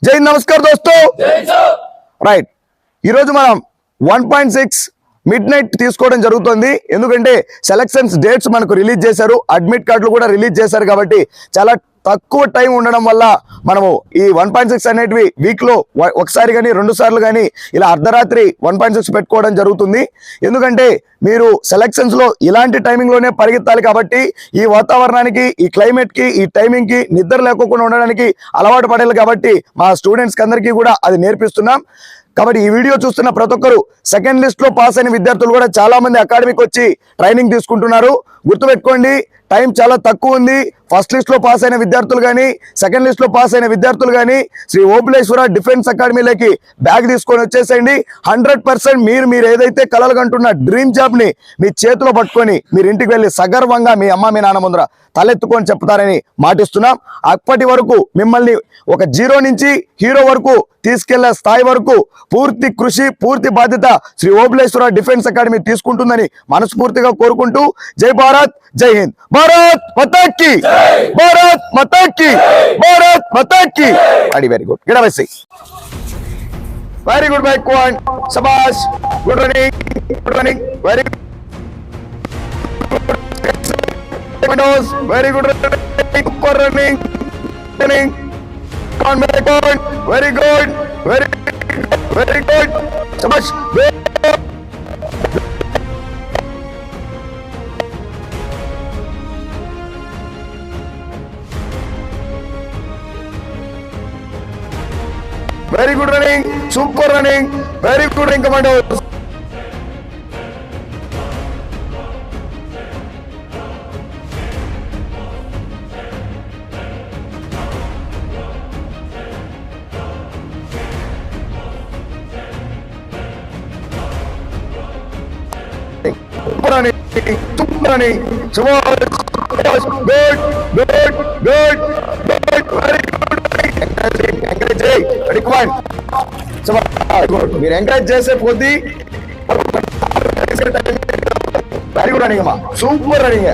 జై నమస్కార్ దోస్తు. రైట్, ఈరోజు మనం 1.6 మిడ్ నైట్ తీసుకోవడం జరుగుతుంది. ఎందుకంటే సెలక్షన్స్ డేట్స్ మనకు రిలీజ్ చేశారు, అడ్మిట్ కార్డులు కూడా రిలీజ్ చేశారు. కాబట్టి చాలా తక్కువ టైం ఉండడం వల్ల మనము ఈ 1.6 అనేటివి వీక్లో ఒకసారి కానీ 2 సార్లు కానీ ఇలా అర్ధరాత్రి 1.6 పెట్టుకోవడం జరుగుతుంది. ఎందుకంటే మీరు సెలక్షన్స్లో ఇలాంటి టైమింగ్లోనే పరిగెత్తాలి. కాబట్టి ఈ వాతావరణానికి, ఈ క్లైమేట్కి, ఈ టైమింగ్కి నిద్ర లేకోకుండా ఉండడానికి అలవాటు పడాలి. కాబట్టి మా స్టూడెంట్స్కి అందరికీ కూడా అది నేర్పిస్తున్నాం. కాబట్టి ఈ వీడియో చూస్తున్న ప్రతి ఒక్కరు సెకండ్ లిస్ట్ లో పాస్ అయిన విద్యార్థులు కూడా చాలా మంది అకాడమీకి వచ్చి ట్రైనింగ్ తీసుకుంటున్నారు. గుర్తుపెట్టుకోండి, టైం చాలా తక్కువ ఉంది. ఫస్ట్ లిస్ట్ లో పాస్ అయిన విద్యార్థులు కానీ, సెకండ్ లిస్ట్ లో పాస్ అయిన విద్యార్థులు కానీ శ్రీ ఓబులేశ్వర డిఫెన్స్ అకాడమీలోకి బ్యాగ్ తీసుకొని వచ్చేసేయండి. 100% మీరు ఏదైతే కలలు కంటున్న డ్రీమ్ జాబ్ ని మీ చేతిలో పట్టుకొని మీరు ఇంటికి వెళ్ళి సగర్వంగా మీ అమ్మ మీ నాన్న ముందర తలెత్తుకొని చెప్తారని మాటిస్తున్నాం. అప్పటి వరకు మిమ్మల్ని ఒక 0 నుంచి హీరో వరకు తీసుకెళ్లే స్థాయి వరకు పూర్తి కృషి, పూర్తి బాధ్యత శ్రీ ఓబులేశ్వర డిఫెన్స్ అకాడమీ తీసుకుంటుందని మనస్ఫూర్తిగా కోరుకుంటూ జై భారత్, జై హింద్. భారత్ మాతాకి, భారత్ మాతాకి, భారత్ మాతాకి. Very good, get away. Very good back one, శబాష్, good running, good running, very good, very good running, super running, running, on back on, very good, very good, shabash, very good running, super running, very good running, commandos. Running, good, very good, encourage, ready, come on, good, మీరు encourage చేసే కొద్దీ very good running అమ్మా, super running,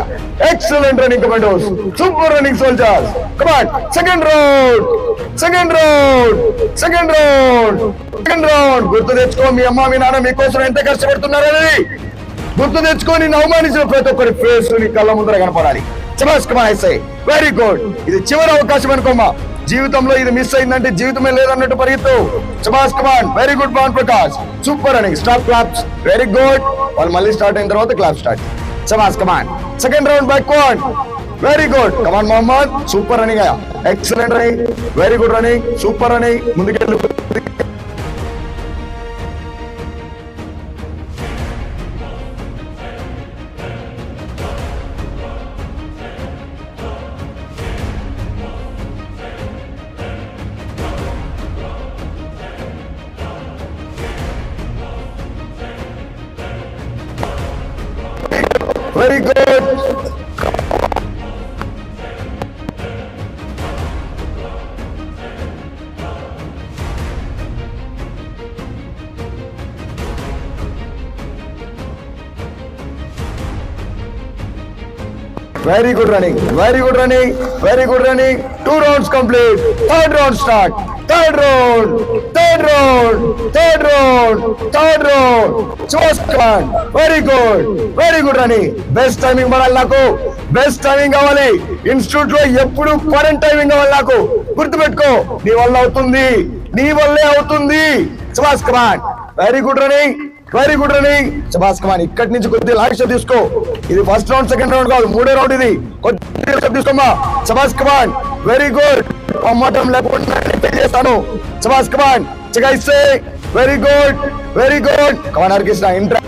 excellent running commandos, super running soldiers, come on, second round. గుర్తు తెచ్చుకో, మీ అమ్మ మీ నాన్న మీకోసం ఎంత కష్టపడుతున్నారని గుర్తు తెచ్చుకొని అవమానించిన ప్రతి ఒక్కరి ఫేస్ నీ కళ్ళ ముందర కనపడాలి. చబాస్, come on, I say very good. ఇది చివరి అవకాశం అనుకోమ్మా, జీవితంలో ఇది మిస్ అయిందంటే జీవితమే లేదన్నట్టు పరిగెత్తు. చబాస్, come on, very good Bhan Prakash, super running, stop claps, very good. వాళ్ళు మళ్ళీ స్టార్ట్ అయిన తర్వాత క్లాప్ స్టార్ట్. చబాస్, come on, second round back one, very good, come on Mohammed, super running, excellent running, very good running, super running, ముందుకెళ్ళు. Very good. Very good running, very good running, very good running. 2 rounds complete. Third round start. Third round. Just come. Very good running. Best timing పడాలి నాకు, best timing కావాలి. Institute లో ఎప్పుడు current timing కావాలి నాకు. గుర్తుపెట్టుకో, నీ వల్ల అవుతుంది, నీ వల్లే అవుతుంది. శబాష్, come on, very good running, very good running. శబాష్, కమ్ ఆన్, ఇక్కడి నుంచి కొద్దిగా లాస్ట్ తీసుకో. ఇది ఫస్ట్ రౌండ్, సెకండ్ రౌండ్ కాదు, 3వ రౌండ్ ఇది. కొద్దిగా తీసుకోమ్మా. శబాష్, కమ్ ఆన్, వెరీ గుడ్. మొహమ్మటం లేకుండా చేస్తాను. శబాష్, కమ్ ఆన్, చెగైసే, very good, come on Harikrishna, ఇంట్రా.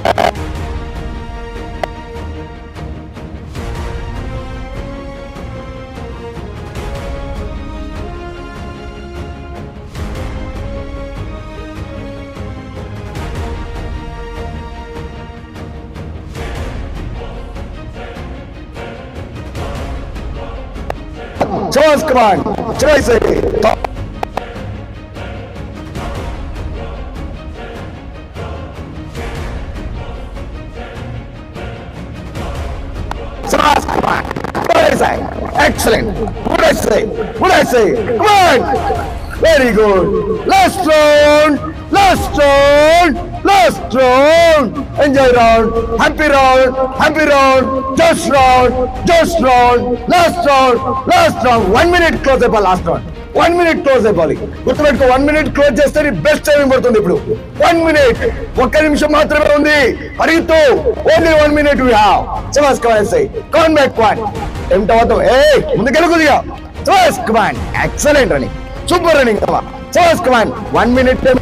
Chance, come on, Tracy. Chance, come on. Excellent. What I say? Come on. Very good. Last round. Last round. Last round. Enjoy round. Happy round. Happy round. Just round. Just round. Last round. Last round. 1 minute close అయిపోవాలి last round. 1 minute close అయిపోవాలి. గుర్తుపెట్టుకో 1 minute close చేస్తే నీ best timing పడుతుంది ఇప్పుడు. 1 minute. 1 నిమిషం మాత్రమే ఉంది. హరితో ఓన్లీ 1 minute we have. చవాస్ కమాన్ సై. Come back one. ఎంత అవుతావు? ఏయ్ ముందుకెళ్ళు కొద్దిగా. చవాస్ come on. Excellent running. Super running అమ్మా. చవాస్ కమాన్. 1 minute time.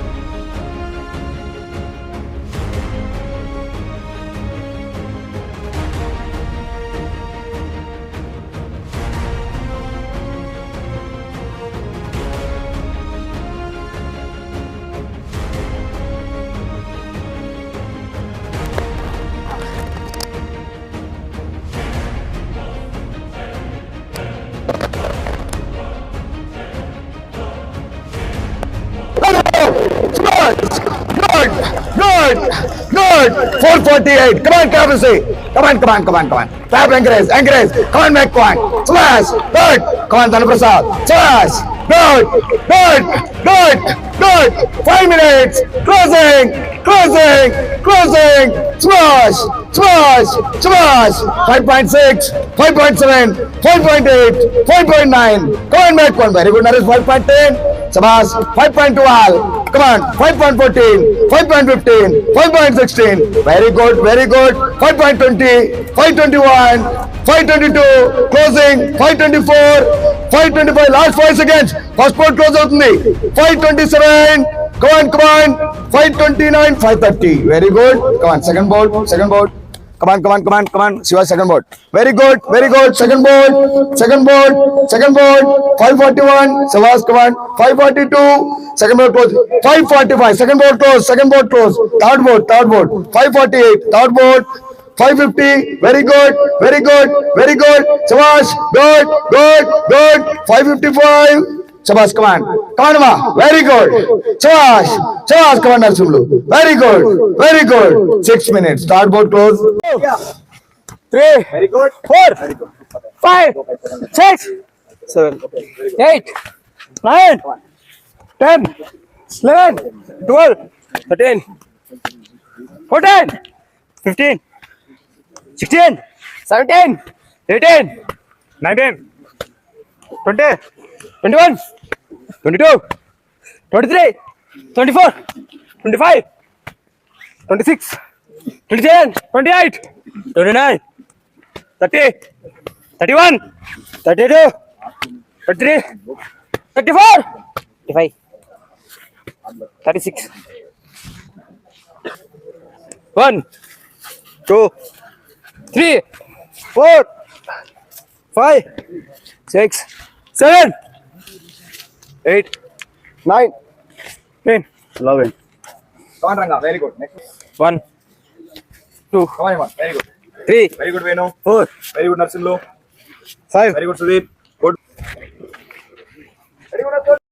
Good. 448. Come on, Caprici. Come on. Tap encourage. Come on, make one. Smash. Good. Come on, Dhanaprasad. Smash. Good. 5 minutes. Closing. Smash. 5.6, 5.7, 5.8, 5.9. Come on, make one. Very good, Naresh. 5.10. Sabas. 5.12. Come on. 5.14, 5.15, 5.16. Very good. 5.20, 5.21, 5.22. Closing. 5.24, 5.25. Last 5 seconds. First board close out. 5.27. Come on. 5.29, 5.30. Very good. Come on. Second board. Come on. Shiva, second board. Very good. Second board. 541. Savas, come on. 542. Second board close. 545. Second board close. Third board. 548. Third board. 550. Very good. Savas, good. 555. Sabas, come on, ma. Very good. Sabas, come on, Narsumlu. Very good. 6 minutes. Start board close. 3, very good. 4, 5, 6, 7, 8, 9, 10, 11, 12, 13, 14, 15, 16, 17, 18, 19, 20, 21, 22, 23, 24, 25, 26, 27, 28, 29, 30, 31, 32, 33, 34, 35, 36, 1, 2, 3, 4, 5, 6, 7, 8, 9, 10, 11. Come on, Ranga. Very good. Next. 1, 2, Come on, very good. 3, Very good, Venu. 4, Very good, Narsimlu. 5, Very good, Sudhir. Good. Very good,